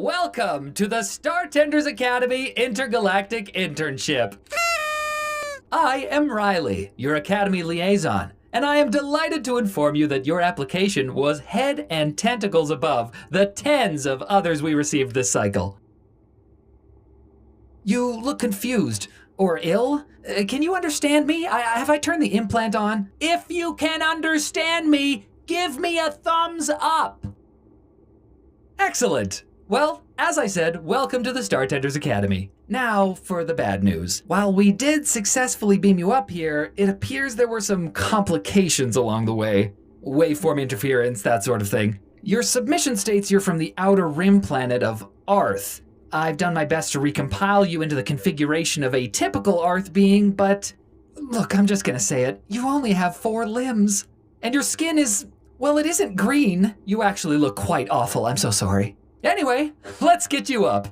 Welcome to the Startenders Academy Intergalactic Internship. I am Riley, your Academy liaison, and I am delighted to inform you that your application was head and tentacles above the tens of others we received this cycle. You look confused or ill. Can you understand me? Have I turned the implant on? If you can understand me, give me a thumbs up. Excellent. Well, as I said, welcome to the Startenders Academy. Now for the bad news. While we did successfully beam you up here, it appears there were some complications along the way. Waveform interference, that sort of thing. Your submission states you're from the outer rim planet of Arth. I've done my best to recompile you into the configuration of a typical Arth being, but look, I'm just gonna say it. You only have 4 limbs. And your skin is, well, it isn't green. You actually look quite awful, I'm so sorry. Anyway, let's get you up.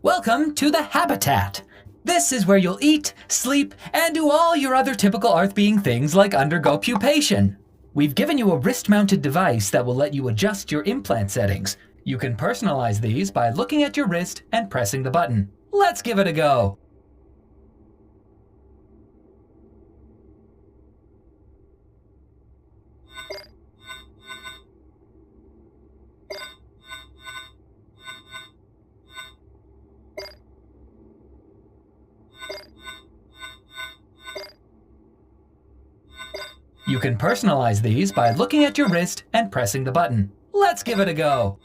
Welcome to the habitat. This is where you'll eat, sleep, and do all your other typical Arth being things like undergo pupation. We've given you a wrist-mounted device that will let you adjust your implant settings. You can personalize these by looking at your wrist and pressing the button. Let's give it a go. You can personalize these by looking at your wrist and pressing the button. Let's give it a go.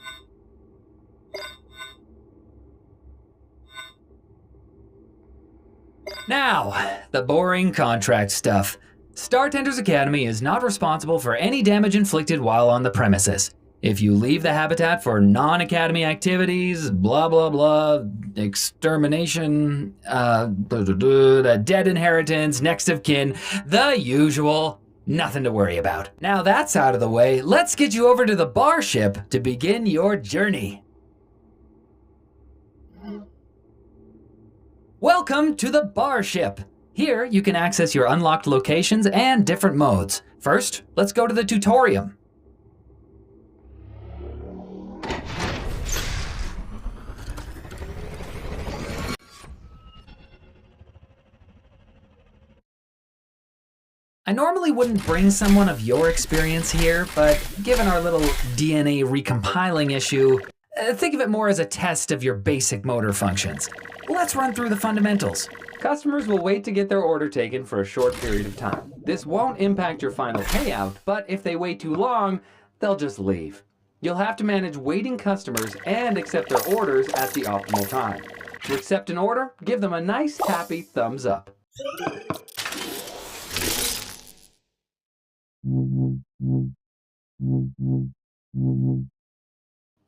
Now, the boring contract stuff. Startenders Academy is not responsible for any damage inflicted while on the premises. If you leave the habitat for non-academy activities, blah blah blah, extermination, the dead inheritance, next of kin, the usual, nothing to worry about. Now that's out of the way, let's get you over to the bar ship to begin your journey. Welcome to the bar ship. Here you can access your unlocked locations and different modes. First, let's go to the tutorium. I normally wouldn't bring someone of your experience here, but given our little DNA recompiling issue, think of it more as a test of your basic motor functions. Let's run through the fundamentals. Customers will wait to get their order taken for a short period of time. This won't impact your final payout, but if they wait too long, they'll just leave. You'll have to manage waiting customers and accept their orders at the optimal time. To accept an order, give them a nice happy thumbs up.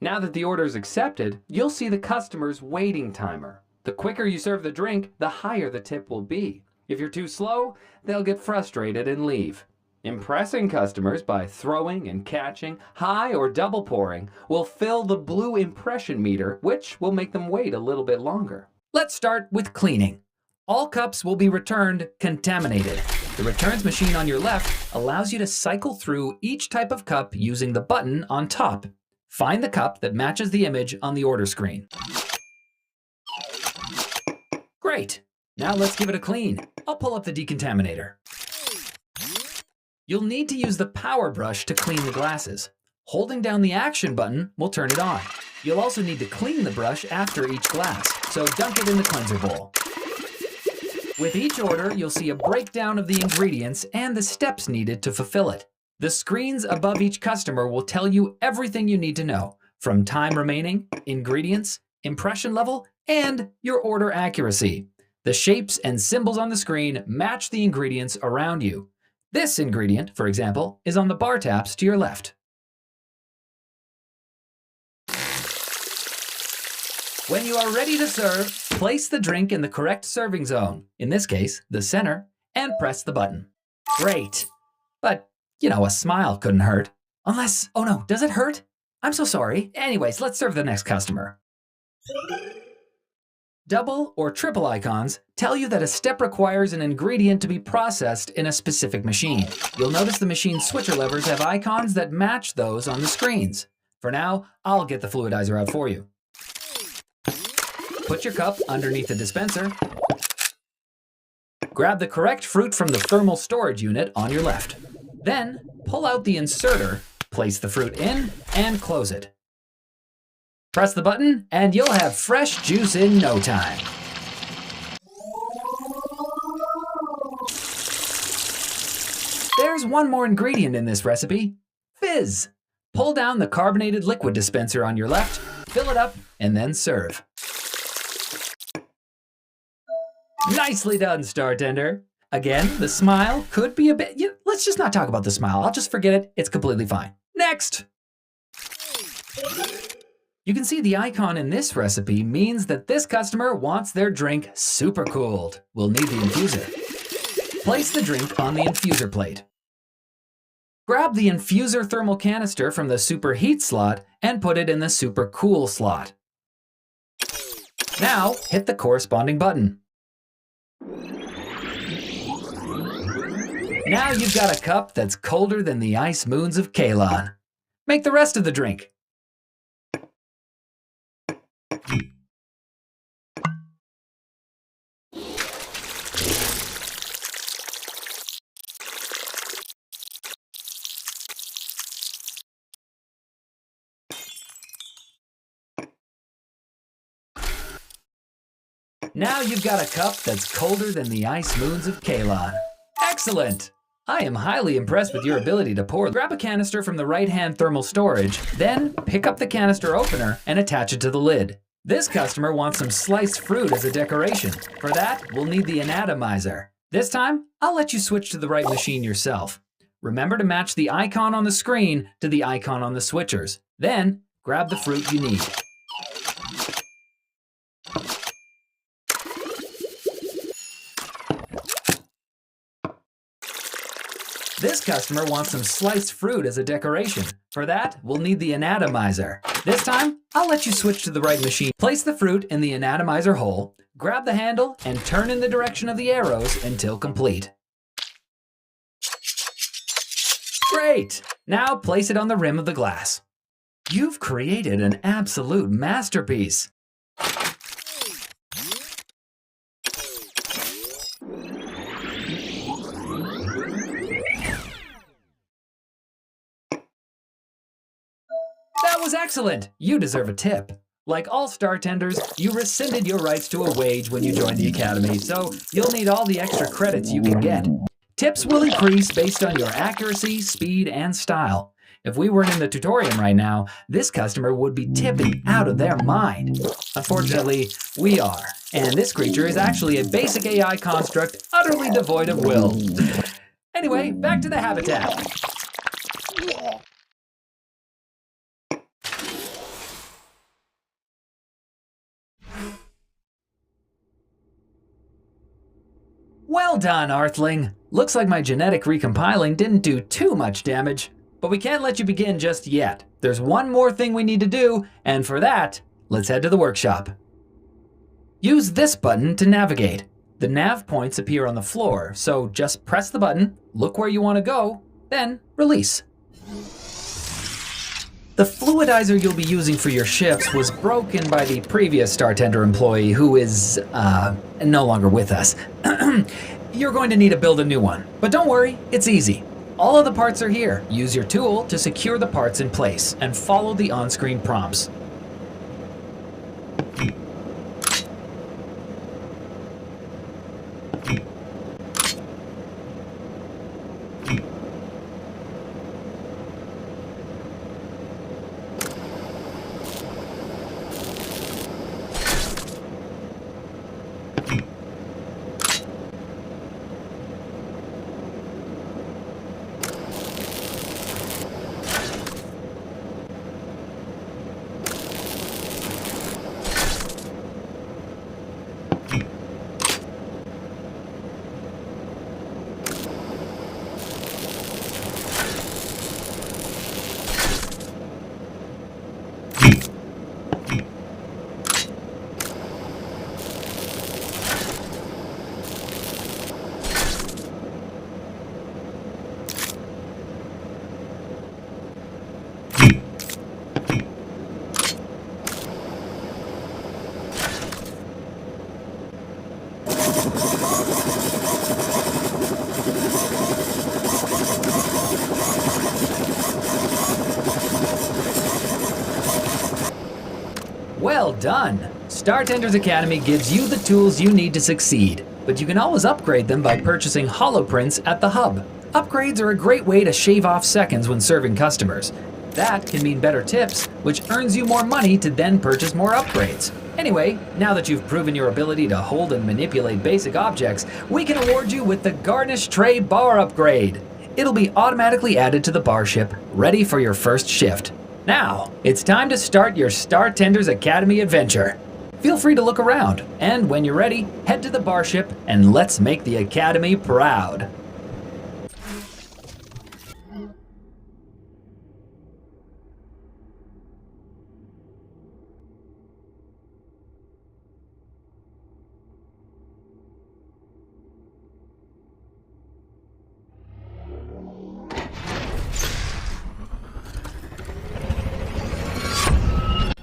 Now that the order is accepted, you'll see the customer's waiting timer. The quicker you serve the drink, the higher the tip will be. If you're too slow, they'll get frustrated and leave. Impressing customers by throwing and catching, high or double pouring, will fill the blue impression meter, which will make them wait a little bit longer. Let's start with cleaning. All cups will be returned contaminated. The returns machine on your left allows you to cycle through each type of cup using the button on top. Find the cup that matches the image on the order screen. Great. Now let's give it a clean. I'll pull up the decontaminator. You'll need to use the power brush to clean the glasses. Holding down the action button will turn it on. You'll also need to clean the brush after each glass, so dunk it in the cleanser bowl. With each order, you'll see a breakdown of the ingredients and the steps needed to fulfill it. The screens above each customer will tell you everything you need to know, from time remaining, ingredients, impression level, and your order accuracy. The shapes and symbols on the screen match the ingredients around you. This ingredient, for example, is on the bar taps to your left. When you are ready to serve, place the drink in the correct serving zone, in this case, the center, and press the button. Great. But, you know, a smile couldn't hurt. Unless, oh no, does it hurt? I'm so sorry. Anyways, let's serve the next customer. Double or triple icons tell you that a step requires an ingredient to be processed in a specific machine. You'll notice the machine switcher levers have icons that match those on the screens. For now, I'll get the fluidizer out for you. Put your cup underneath the dispenser. Grab the correct fruit from the thermal storage unit on your left. Then, pull out the inserter, place the fruit in, and close it. Press the button, and you'll have fresh juice in no time. There's one more ingredient in this recipe: fizz. Pull down the carbonated liquid dispenser on your left, fill it up, and then serve. Nicely done, Startender. Again, the smile could be a bit... let's just not talk about the smile. I'll just forget it. It's completely fine. Next! You can see the icon in this recipe means that this customer wants their drink super cooled. We'll need the infuser. Place the drink on the infuser plate. Grab the infuser thermal canister from the super heat slot and put it in the super cool slot. Now, hit the corresponding button. Now you've got a cup that's colder than the ice moons of Kalon. Make the rest of the drink. Now you've got a cup that's colder than the ice moons of Kalon. Excellent! I am highly impressed with your ability to pour. Grab a canister from the right-hand thermal storage, then pick up the canister opener and attach it to the lid. This customer wants some sliced fruit as a decoration. For that, we'll need the anatomizer. This time, I'll let you switch to the right machine yourself. Remember to match the icon on the screen to the icon on the switchers. Then, grab the fruit you need. This customer wants some sliced fruit as a decoration. For that, we'll need the anatomizer. This time, I'll let you switch to the right machine. Place the fruit in the anatomizer hole, grab the handle, and turn in the direction of the arrows until complete. Great! Now place it on the rim of the glass. You've created an absolute masterpiece. That was excellent! You deserve a tip. Like all startenders, you rescinded your rights to a wage when you joined the academy, so you'll need all the extra credits you can get. Tips will increase based on your accuracy, speed, and style. If we weren't in the tutorial right now, this customer would be tipping out of their mind. Unfortunately, we are, and this creature is actually a basic AI construct utterly devoid of will. Anyway, back to the habitat. Well done, Earthling. Looks like my genetic recompiling didn't do too much damage. But we can't let you begin just yet. There's one more thing we need to do, and for that, let's head to the workshop. Use this button to navigate. The nav points appear on the floor, so just press the button, look where you want to go, then release. The fluidizer you'll be using for your ships was broken by the previous Startender employee who is, no longer with us. You're going to need to build a new one, but don't worry, it's easy. All of the parts are here. Use your tool to secure the parts in place and follow the on-screen prompts. Well done! Startenders Academy gives you the tools you need to succeed, but you can always upgrade them by purchasing holoprints at the hub. Upgrades are a great way to shave off seconds when serving customers. That can mean better tips, which earns you more money to then purchase more upgrades. Anyway, now that you've proven your ability to hold and manipulate basic objects, we can award you with the Garnish Tray Bar upgrade. It'll be automatically added to the bar ship, ready for your first shift. Now, it's time to start your Startenders Academy adventure. Feel free to look around, and when you're ready, head to the bar ship and let's make the Academy proud.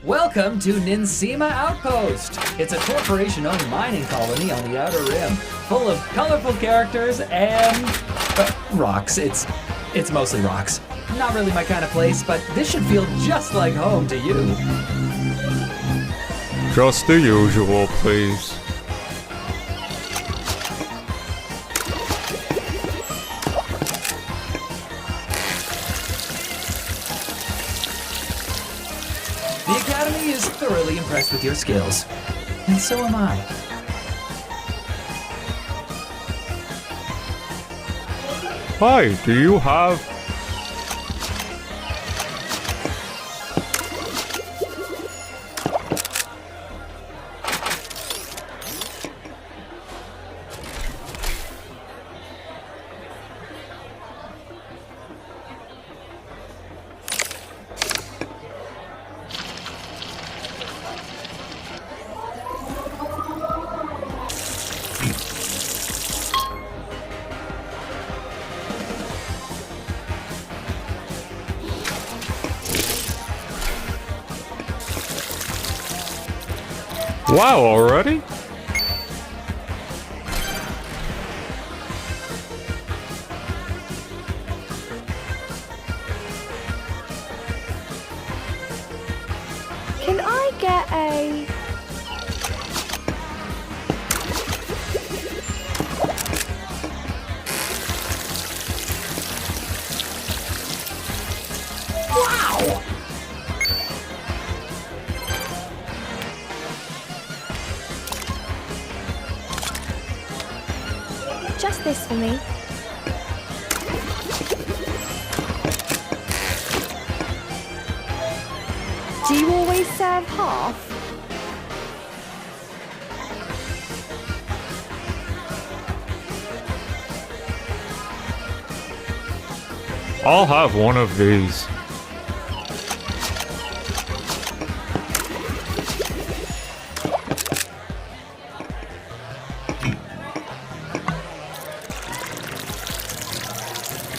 Welcome to Ninsima Outpost. It's a corporation-owned mining colony on the Outer Rim, full of colorful characters and rocks. It's mostly rocks. Not really my kind of place, but this should feel just like home to you. Just the usual, please. The Academy is thoroughly impressed with your skills, and so am I. Hi, do you have... Wow, already? Can I get a... Wow! Just this for me. Do you always serve half? I'll have one of these.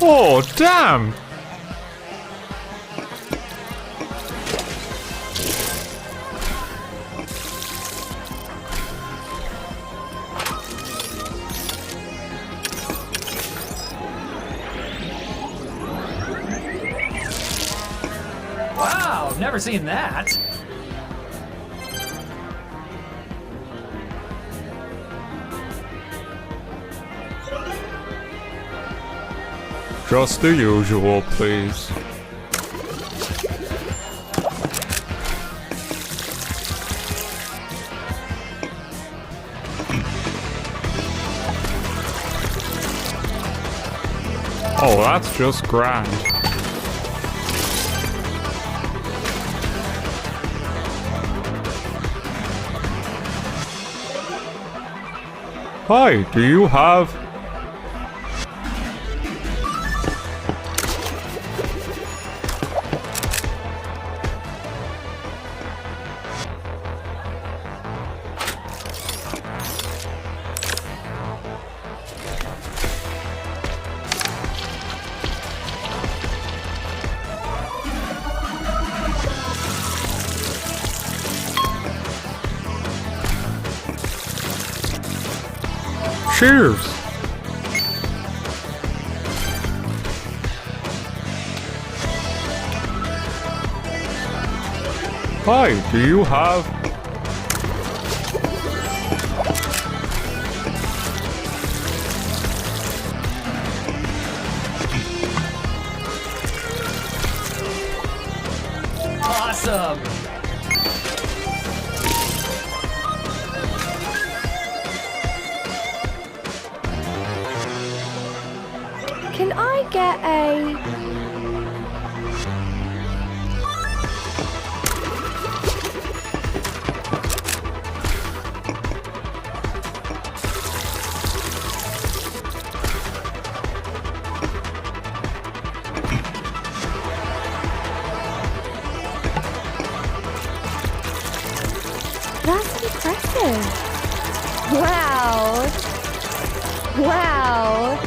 Oh, damn! Wow, never seen that. Just the usual, please. Oh, that's just grand. Hi, do you have... Cheers. Hi, do you have... Awesome! Can I get a... That's impressive. Wow. Wow.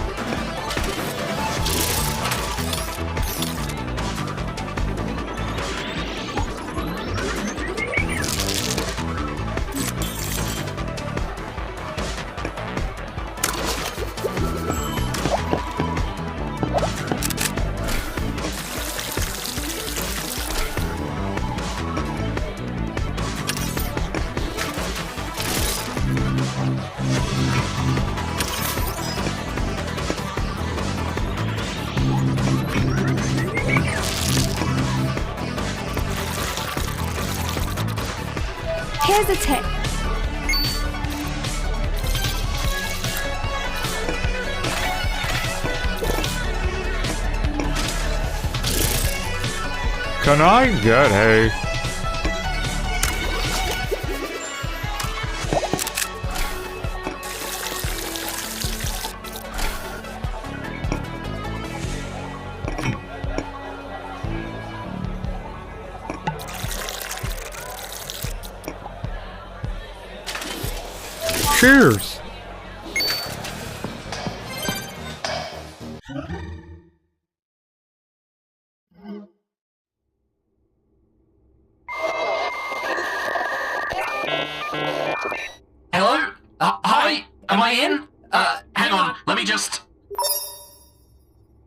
Here's a tip. Can I get a... Cheers. Hello? Hi? Am I in? Hang on, let me just...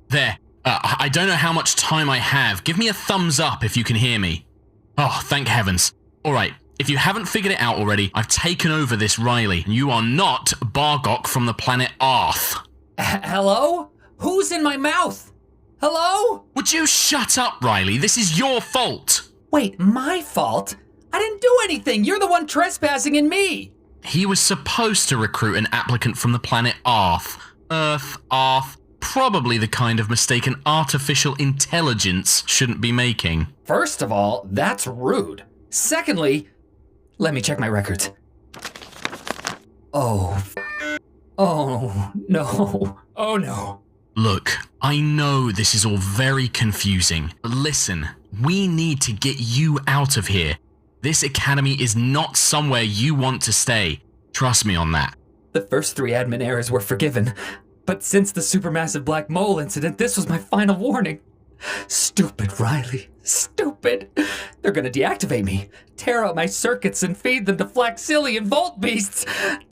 There. I don't know how much time I have. Give me a thumbs up if you can hear me. Oh, thank heavens. Alright, if you haven't figured it out already, I've taken over this Riley. You are not Bargok from the planet Arth. Hello? Who's in my mouth? Hello? Would you shut up, Riley? This is your fault. Wait, my fault? I didn't do anything. You're the one trespassing in me. He was supposed to recruit an applicant from the planet Arth. Arth. Probably the kind of mistake an artificial intelligence shouldn't be making. First of all, that's rude. Secondly, let me check my records. Oh no. Oh no. Look, I know this is all very confusing, but listen, we need to get you out of here. This academy is not somewhere you want to stay. Trust me on that. The first 3 admin errors were forgiven, but since the supermassive black mole incident, this was my final warning. Stupid Riley. Stupid. They're gonna deactivate me, tear out my circuits, and feed them to Flaxillian Volt Beasts.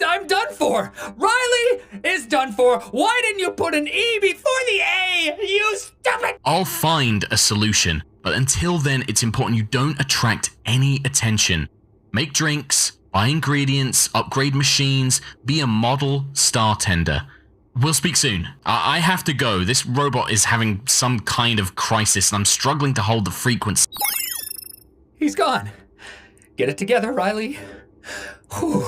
I'm done for. Riley is done for. Why didn't you put an E before the A, you stupid? I'll find a solution, but until then, it's important you don't attract any attention. Make drinks, buy ingredients, upgrade machines, be a model startender. We'll speak soon. I have to go. This robot is having some kind of crisis and I'm struggling to hold the frequency. He's gone. Get it together, Riley. Whew.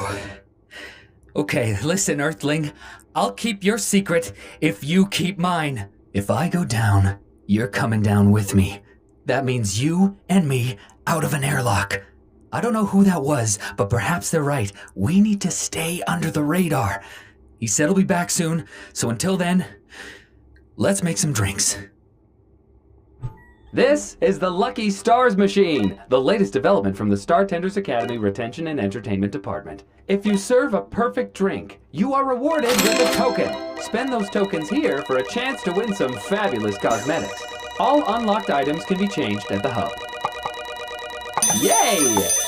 Okay, listen, Earthling. I'll keep your secret if you keep mine. If I go down, you're coming down with me. That means you and me out of an airlock. I don't know who that was, but perhaps they're right. We need to stay under the radar. He said he'll be back soon, so until then, let's make some drinks. This is the Lucky Stars Machine, the latest development from the Startenders Academy Retention and Entertainment Department. If you serve a perfect drink, you are rewarded with a token. Spend those tokens here for a chance to win some fabulous cosmetics. All unlocked items can be changed at the hub. Yay!